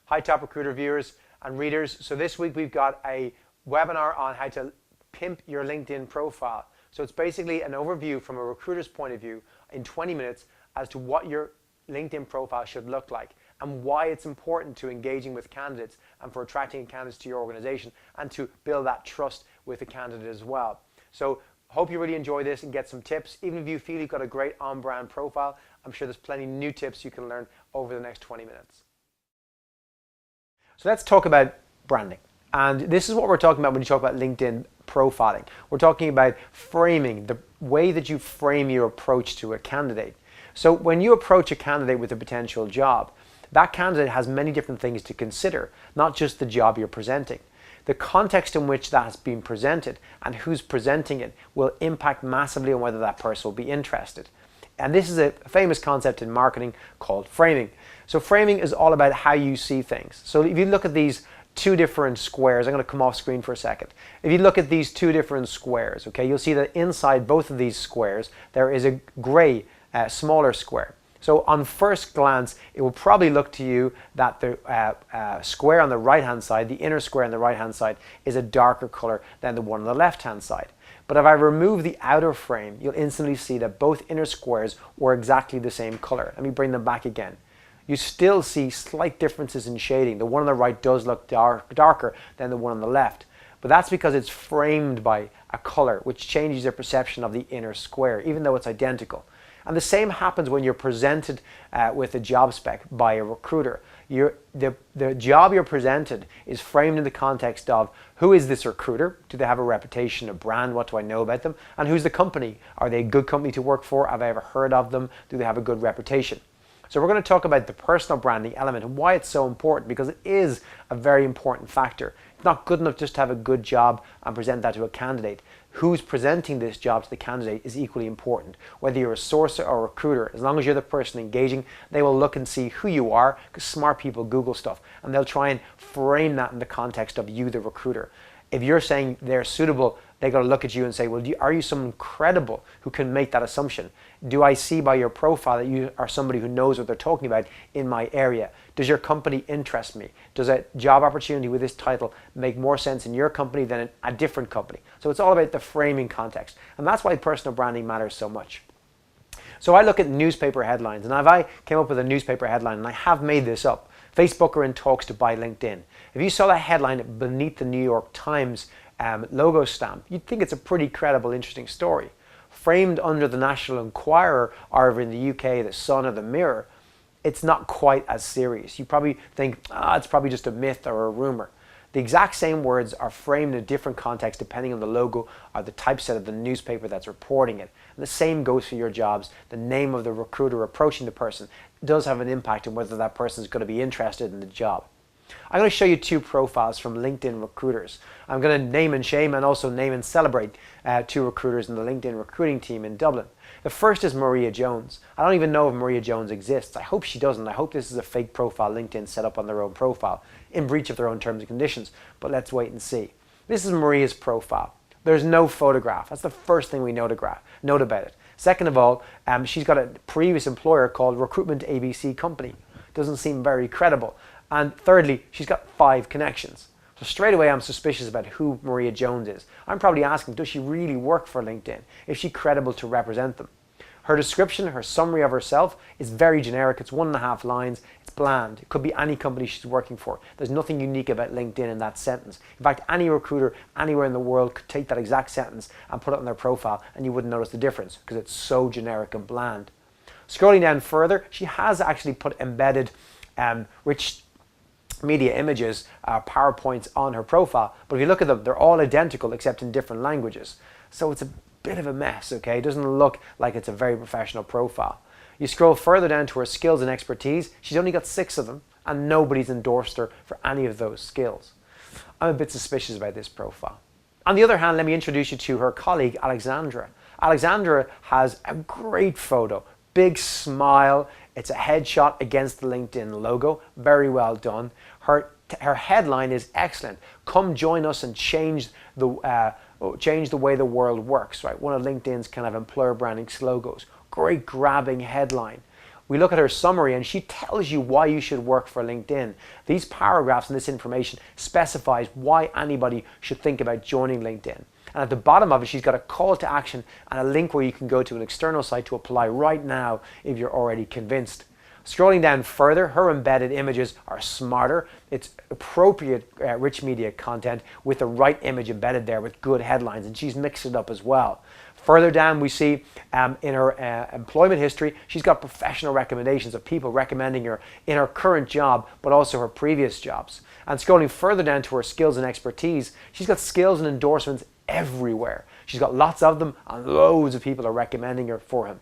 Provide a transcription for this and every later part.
Hi Top Recruiter viewers and readers. So this week we've got a webinar on how to pimp your LinkedIn profile. So it's basically an overview from a recruiter's point of view in 20 minutes as to what your LinkedIn profile should look like and why it's important to engaging with candidates and for attracting candidates to your organization and to build that trust with the candidate as well. So hope you really enjoy this and get some tips. Even if you feel you've got a great on-brand profile, I'm sure there's plenty of new tips you can learn over the next 20 minutes. So let's talk about branding. And this is what we're talking about when you talk about LinkedIn profiling. We're talking about framing, the way that you frame your approach to a candidate. So when you approach a candidate with a potential job, that candidate has many different things to consider, not just the job you're presenting. The context in which that has been presented and who's presenting it will impact massively on whether that person will be interested. And this is a famous concept in marketing called framing. So framing is all about how you see things. So if you look at these two different squares, I'm going to come off screen for a second. If you look at these two different squares, okay, you'll see that inside both of these squares there is a gray, smaller square. So on first glance, it will probably look to you that the square on the right-hand side, the inner square on the right-hand side, is a darker color than the one on the left-hand side. But if I remove the outer frame, you'll instantly see that both inner squares were exactly the same color. Let me bring them back again. You still see slight differences in shading. The one on the right does look darker than the one on the left. But that's because it's framed by a color, which changes your perception of the inner square, even though it's identical. And the same happens when you're presented with a job spec by a recruiter. The job you're presented is framed in the context of who is this recruiter? Do they have a reputation, a brand? What do I know about them? And who's the company? Are they a good company to work for? Have I ever heard of them? Do they have a good reputation? So we're going to talk about the personal branding element and why it's so important, because it is a very important factor. It's not good enough just to have a good job and present that to a candidate. Who's presenting this job to the candidate is equally important. Whether you're a sourcer or a recruiter, as long as you're the person engaging, they will look and see who you are, because smart people Google stuff, and they'll try and frame that in the context of you, the recruiter. If you're saying they're suitable, they got to look at you and say, well, are you someone credible who can make that assumption? Do I see by your profile that you are somebody who knows what they're talking about in my area? Does your company interest me? Does a job opportunity with this title make more sense in your company than in a different company? So it's all about the framing context. And that's why personal branding matters so much. So I look at newspaper headlines, and if I came up with a newspaper headline, and I have made this up, Facebook are in talks to buy LinkedIn. If you saw that headline beneath the New York Times logo stamp, you'd think it's a pretty credible, interesting story. Framed under the National Enquirer, or over in the UK, the Sun or the Mirror, it's not quite as serious. You probably think, it's probably just a myth or a rumor. The exact same words are framed in a different context depending on the logo or the typeset of the newspaper that's reporting it. And the same goes for your jobs. The name of the recruiter approaching the person does have an impact on whether that person is going to be interested in the job. I'm going to show you two profiles from LinkedIn recruiters. I'm going to name and shame and also name and celebrate two recruiters in the LinkedIn recruiting team in Dublin. The first is Maria Jones. I don't even know if Maria Jones exists. I hope she doesn't. I hope this is a fake profile LinkedIn set up on their own profile in breach of their own terms and conditions, but let's wait and see. This is Maria's profile. There's no photograph. That's the first thing we note about it. Second of all, she's got a previous employer called Recruitment ABC Company. Doesn't seem very credible. And thirdly, she's got 5 connections. So straight away I'm suspicious about who Maria Jones is. I'm probably asking, does she really work for LinkedIn? Is she credible to represent them? Her description, her summary of herself is very generic. It's 1.5 lines. It's bland. It could be any company she's working for. There's nothing unique about LinkedIn in that sentence. In fact, any recruiter anywhere in the world could take that exact sentence and put it on their profile and you wouldn't notice the difference because it's so generic and bland. Scrolling down further, she has actually put embedded rich media images, PowerPoints on her profile, but if you look at them, they're all identical except in different languages. So it's a bit of a mess, okay? It doesn't look like it's a very professional profile. You scroll further down to her skills and expertise, she's only got 6 of them and nobody's endorsed her for any of those skills. I'm a bit suspicious about this profile. On the other hand, let me introduce you to her colleague, Alexandra. Alexandra has a great photo, big smile. It's a headshot against the LinkedIn logo. Very well done. Her headline is excellent. Come join us and change the way the world works. Right, one of LinkedIn's kind of employer branding slogans. Great grabbing headline. we look at her summary and she tells you why you should work for LinkedIn. These paragraphs and this information specifies why anybody should think about joining LinkedIn. And at the bottom of it, she's got a call to action and a link where you can go to an external site to apply right now if you're already convinced. Scrolling down further, her embedded images are smarter. It's appropriate rich media content with the right image embedded there with good headlines, and she's mixed it up as well. Further down, we see in her employment history, she's got professional recommendations of people recommending her in her current job, but also her previous jobs. And scrolling further down to her skills and expertise, she's got skills and endorsements everywhere. She's got lots of them, and loads of people are recommending her for them.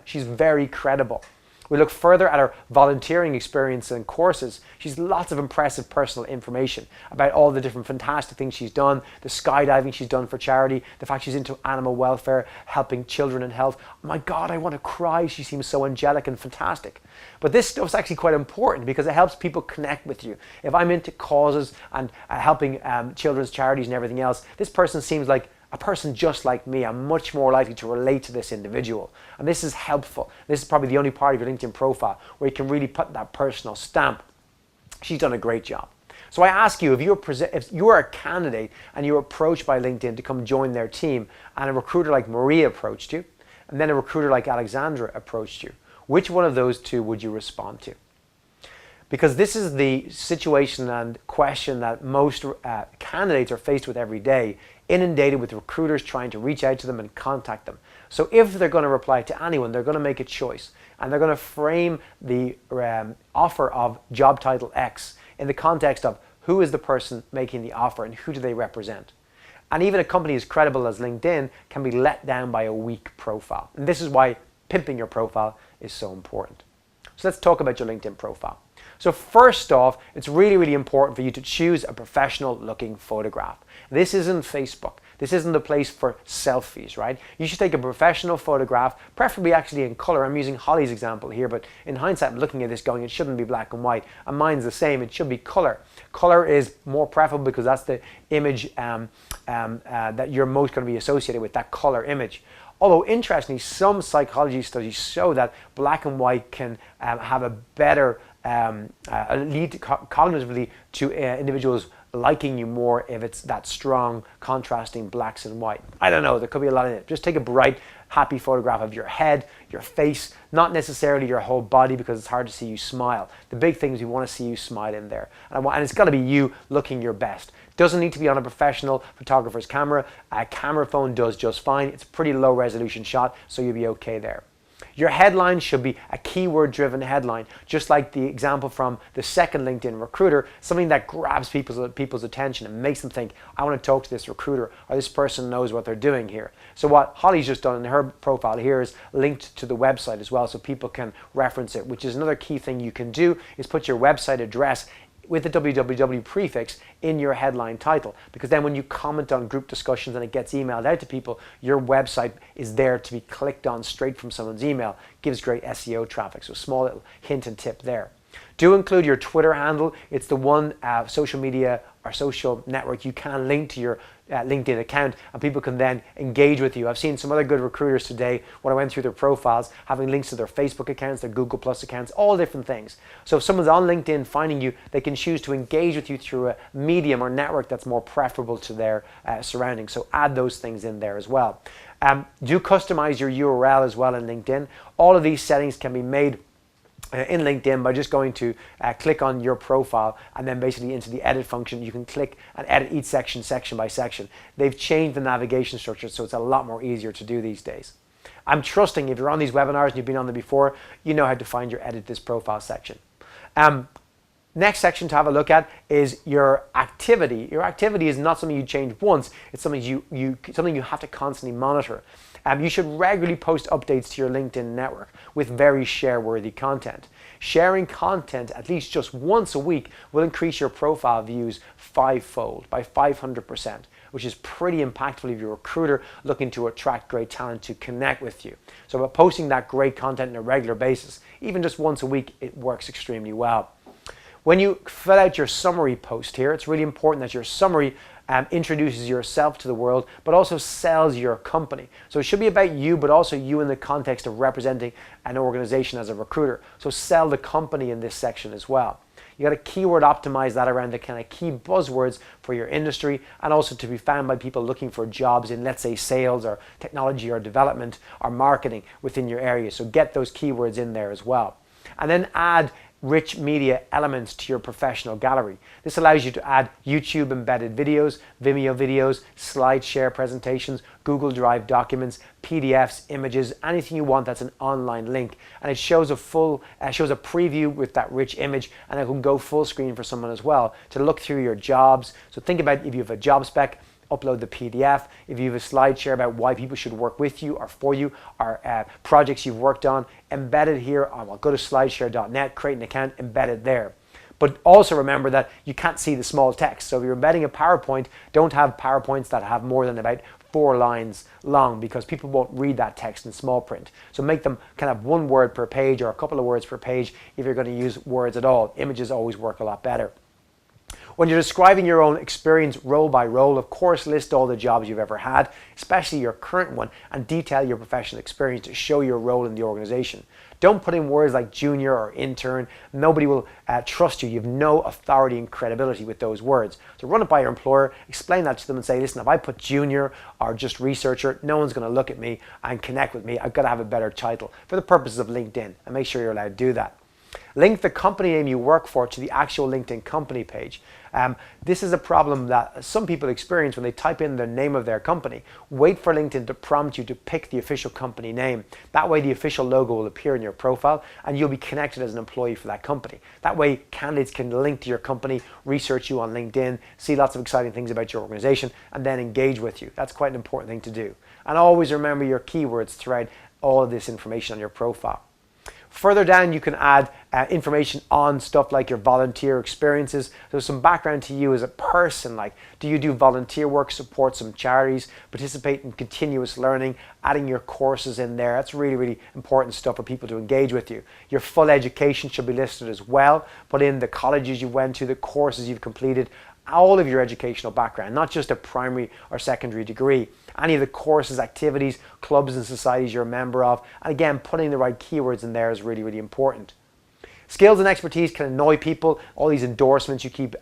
She's very credible. We look further at her volunteering experience and courses. She's lots of impressive personal information about all the different fantastic things she's done, the skydiving she's done for charity, the fact she's into animal welfare, helping children and health. Oh my God, I want to cry. She seems so angelic and fantastic. But this stuff's actually quite important because it helps people connect with you. If I'm into causes and helping children's charities and everything else, this person seems like a person just like me. I'm much more likely to relate to this individual. And this is helpful. This is probably the only part of your LinkedIn profile where you can really put that personal stamp. She's done a great job. So I ask you, if you're a candidate and you're approached by LinkedIn to come join their team, and a recruiter like Maria approached you, and then a recruiter like Alexandra approached you, which one of those two would you respond to? Because this is the situation and question that most candidates are faced with every day, inundated with recruiters trying to reach out to them and contact them. So if they're going to reply to anyone, they're going to make a choice, and they're going to frame the offer of job title X in the context of who is the person making the offer and who do they represent. And even a company as credible as LinkedIn can be let down by a weak profile. And this is why pimping your profile is so important. So let's talk about your LinkedIn profile. So first off, it's really, really important for you to choose a professional looking photograph. This isn't Facebook. This isn't the place for selfies, right? You should take a professional photograph, preferably actually in color. I'm using Holly's example here, but in hindsight, I'm looking at this going, it shouldn't be black and white. And mine's the same, it should be color. Color is more preferable because that's the image that you're most going to be associated with, that color image. Although interestingly, some psychology studies show that black and white can have a better lead cognitively to individuals liking you more if it's that strong contrasting blacks and white. I don't know, there could be a lot in it. Just take a bright, happy photograph of your head, your face, not necessarily your whole body because it's hard to see you smile. The big thing is we want to see you smile in there. And it's got to be you looking your best. Doesn't need to be on a professional photographer's camera. A camera phone does just fine. It's a pretty low resolution shot, so you'll be okay there. Your headline should be a keyword-driven headline, just like the example from the second LinkedIn recruiter, something that grabs people's attention and makes them think, I want to talk to this recruiter, or this person knows what they're doing here. So what Holly's just done in her profile here is linked to the website as well, so people can reference it, which is another key thing you can do, is put your website address with the www prefix in your headline title, because then when you comment on group discussions and it gets emailed out to people, your website is there to be clicked on straight from someone's email. Gives great SEO traffic, so small little hint and tip there. Do include your Twitter handle. It's the one social media or social network you can link to your LinkedIn account, and people can then engage with you. I've seen some other good recruiters today, when I went through their profiles, having links to their Facebook accounts, their Google Plus accounts, all different things. So if someone's on LinkedIn finding you, they can choose to engage with you through a medium or network that's more preferable to their surroundings. So add those things in there as well. Do customize your URL as well in LinkedIn. All of these settings can be made in LinkedIn by just going to click on your profile, and then basically into the edit function you can click and edit each section by section. They've changed the navigation structure, so it's a lot more easier to do these days. I'm trusting if you're on these webinars and you've been on them before, you know how to find your edit this profile section. Next section to have a look at is your activity. Your activity is not something you change once, it's something something you have to constantly monitor. You should regularly post updates to your LinkedIn network with very share-worthy content. Sharing content at least just once a week will increase your profile views fivefold, by 500%, which is pretty impactful if you're a recruiter looking to attract great talent to connect with you. So by posting that great content on a regular basis, even just once a week, it works extremely well. When you fill out your summary post here, it's really important that your summary introduces yourself to the world, but also sells your company. So it should be about you, but also you in the context of representing an organization as a recruiter. So sell the company in this section as well. You got to keyword optimize that around the kind of key buzzwords for your industry, and also to be found by people looking for jobs in, let's say, sales or technology or development or marketing within your area. So get those keywords in there as well. And then add rich media elements to your professional gallery. This allows you to add YouTube embedded videos, Vimeo videos, SlideShare presentations, Google Drive documents, PDFs, images, anything you want that's an online link. And it shows a preview with that rich image, and it can go full screen for someone as well to look through your jobs. So think about if you have a job spec, upload the PDF. If you have a SlideShare about why people should work with you or for you, or projects you've worked on, embed it here. I'll go to slideshare.net, create an account, embed it there. But also remember that you can't see the small text. So if you're embedding a PowerPoint, don't have PowerPoints that have more than about 4 lines long, because people won't read that text in small print. So make them kind of 1 word per page or a couple of words per page if you're going to use words at all. Images always work a lot better. When you're describing your own experience role by role, of course, list all the jobs you've ever had, especially your current one, and detail your professional experience to show your role in the organization. Don't put in words like junior or intern. Nobody will trust you. You have no authority and credibility with those words. So run it by your employer, explain that to them and say, listen, if I put junior or just researcher, no one's going to look at me and connect with me. I've got to have a better title for the purposes of LinkedIn, and make sure you're allowed to do that. Link the company name you work for to the actual LinkedIn company page. This is a problem that some people experience when they type in the name of their company. Wait for LinkedIn to prompt you to pick the official company name. That way the official logo will appear in your profile and you'll be connected as an employee for that company. That way candidates can link to your company, research you on LinkedIn, see lots of exciting things about your organization, and then engage with you. That's quite an important thing to do. And always remember your keywords throughout all of this information on your profile. Further down, you can add information on stuff like your volunteer experiences. So some background to you as a person, like do you do volunteer work, support some charities, participate in continuous learning, adding your courses in there. That's really, really important stuff for people to engage with you. Your full education should be listed as well. Put in the colleges you went to, the courses you've completed, all of your educational background, not just a primary or secondary degree. Any of the courses, activities, clubs and societies you're a member of. And again, putting the right keywords in there is really, really important. Skills and expertise can annoy people. All these endorsements you keep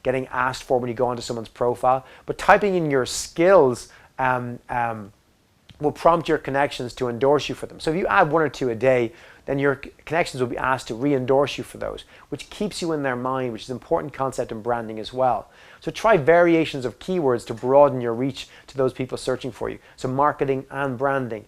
getting asked for when you go onto someone's profile. But typing in your skills will prompt your connections to endorse you for them. So if you add 1 or 2 a day, then your connections will be asked to re-endorse you for those, which keeps you in their mind, which is an important concept in branding as well. So try variations of keywords to broaden your reach to those people searching for you. So marketing and branding,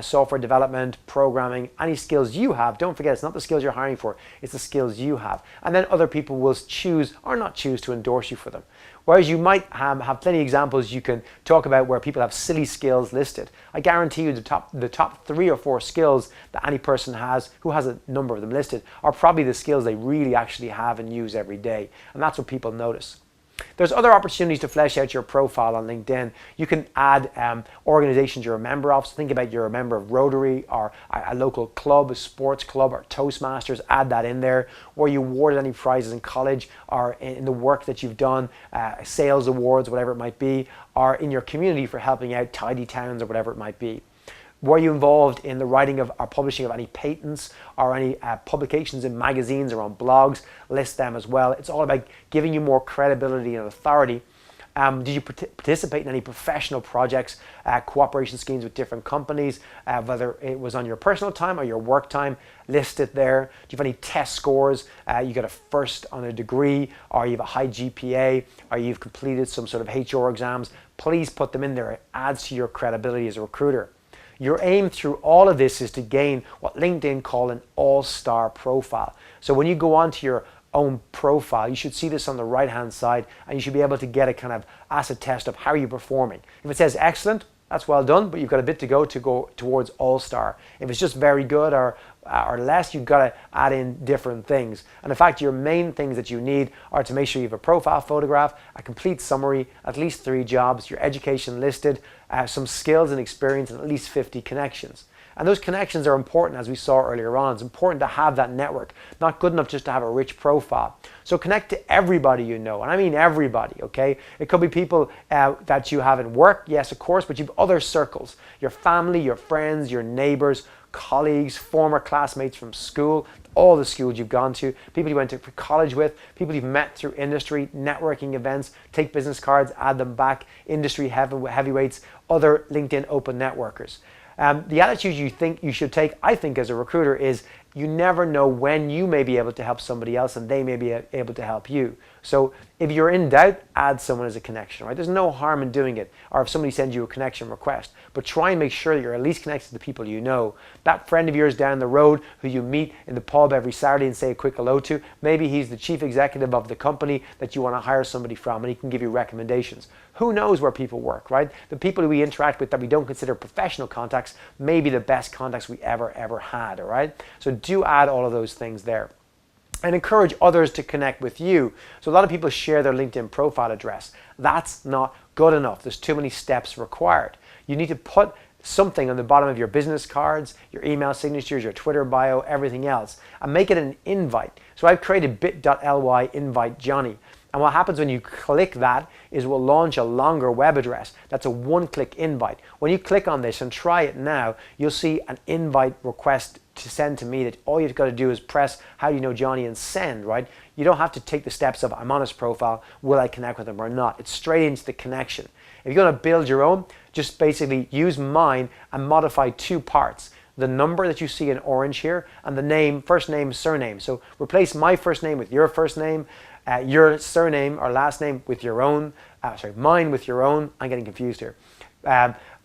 software development, programming, any skills you have. Don't forget, it's not the skills you're hiring for, it's the skills you have. And then other people will choose or not choose to endorse you for them. Whereas you might have plenty of examples you can talk about where people have silly skills listed. I guarantee you the top 3 or 4 skills that any person has, who has a number of them listed, are probably the skills they really actually have and use every day. And that's what people notice. There's other opportunities to flesh out your profile on LinkedIn. You can add organizations you're a member of. So think about you're a member of Rotary or a local club, a sports club, or Toastmasters. Add that in there. Or you awarded any prizes in college or in the work that you've done, sales awards, whatever it might be, or in your community for helping out tidy towns or whatever it might be. Were you involved in the writing of or publishing of any patents or any publications in magazines or on blogs? List them as well. It's all about giving you more credibility and authority. Did you participate in any professional projects, cooperation schemes with different companies, whether it was on your personal time or your work time? List it there. Do you have any test scores? You got a first on a degree, or you have a high GPA, or you've completed some sort of HR exams? Please put them in there. It adds to your credibility as a recruiter. Your aim through all of this is to gain what LinkedIn call an all-star profile. So when you go onto your own profile, you should see this on the right-hand side, and you should be able to get a kind of acid test of how you're performing. If it says excellent, that's well done, but you've got a bit to go towards all-star. If it's just very good or less, you've got to add in different things. And in fact, your main things that you need are to make sure you have a profile photograph, a complete summary, at least 3 jobs, your education listed, some skills and experience, and at least 50 connections. And those connections are important, as we saw earlier on. It's important to have that network, not good enough just to have a rich profile. So connect to everybody you know, and I mean everybody, okay? It could be people that you have in work, yes, of course, but you have other circles, your family, your friends, your neighbors, colleagues, former classmates from school, all the schools you've gone to, people you went to college with, people you've met through industry, networking events, take business cards, add them back, industry heavyweights, other LinkedIn open networkers. The attitude you think you should take, I think, as a recruiter is you never know when you may be able to help somebody else and they may be able to help you. So if you're in doubt, add someone as a connection, right? There's no harm in doing it. Or if somebody sends you a connection request, but try and make sure that you're at least connected to the people you know. That friend of yours down the road who you meet in the pub every Saturday and say a quick hello to, maybe he's the chief executive of the company that you want to hire somebody from and he can give you recommendations. Who knows where people work, right? The people who we interact with that we don't consider professional contacts may be the best contacts we ever had, all right? So do add all of those things there. And encourage others to connect with you. So a lot of people share their LinkedIn profile address. That's not good enough. There's too many steps required. You need to put something on the bottom of your business cards, your email signatures, your Twitter bio, everything else, and make it an invite. So I've created bit.ly invite Johnny. And what happens when you click that is we'll launch a longer web address. That's a one-click invite. When you click on this and try it now, you'll see an invite request to send to me that all you've got to do is press how do you know Johnny and send, right? You don't have to take the steps of I'm on his profile, will I connect with him or not? It's straight into the connection. If you're going to build your own, just basically use mine and modify two parts. The number that you see in orange here and the name, first name, surname. So replace my first name with your first name, your surname or last name with your own, mine with your own. I'm getting confused here.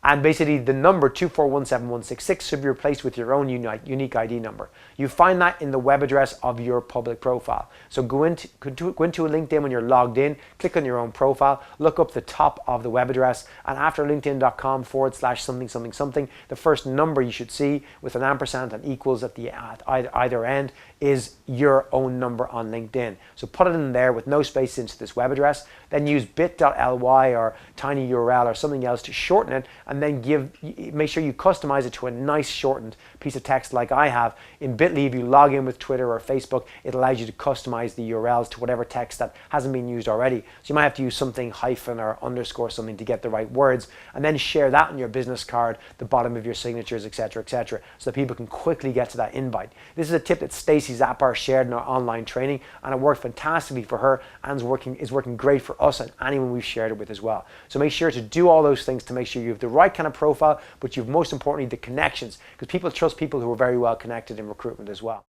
And basically the number 2417166 should be replaced with your own unique ID number. You find that in the web address of your public profile. So go into a LinkedIn when you're logged in, click on your own profile, look up the top of the web address, and after linkedin.com/something, the first number you should see with an ampersand and equals at either end is your own number on LinkedIn. So put it in there with no space into this web address, then use bit.ly or tinyurl or something else to shorten it, and then make sure you customize it to a nice shortened piece of text like I have. In Bitly, if you log in with Twitter or Facebook, it allows you to customize the URLs to whatever text that hasn't been used already. So you might have to use something hyphen or underscore something to get the right words, and then share that on your business card, the bottom of your signatures, etc., so that people can quickly get to that invite. This is a tip that Stacey Zappar shared in our online training, and it worked fantastically for her and is working great for us and anyone we've shared it with as well. So make sure to do all those things to make sure you have the right kind of profile, but you've most importantly the connections, because people trust people who are very well connected in recruitment as well.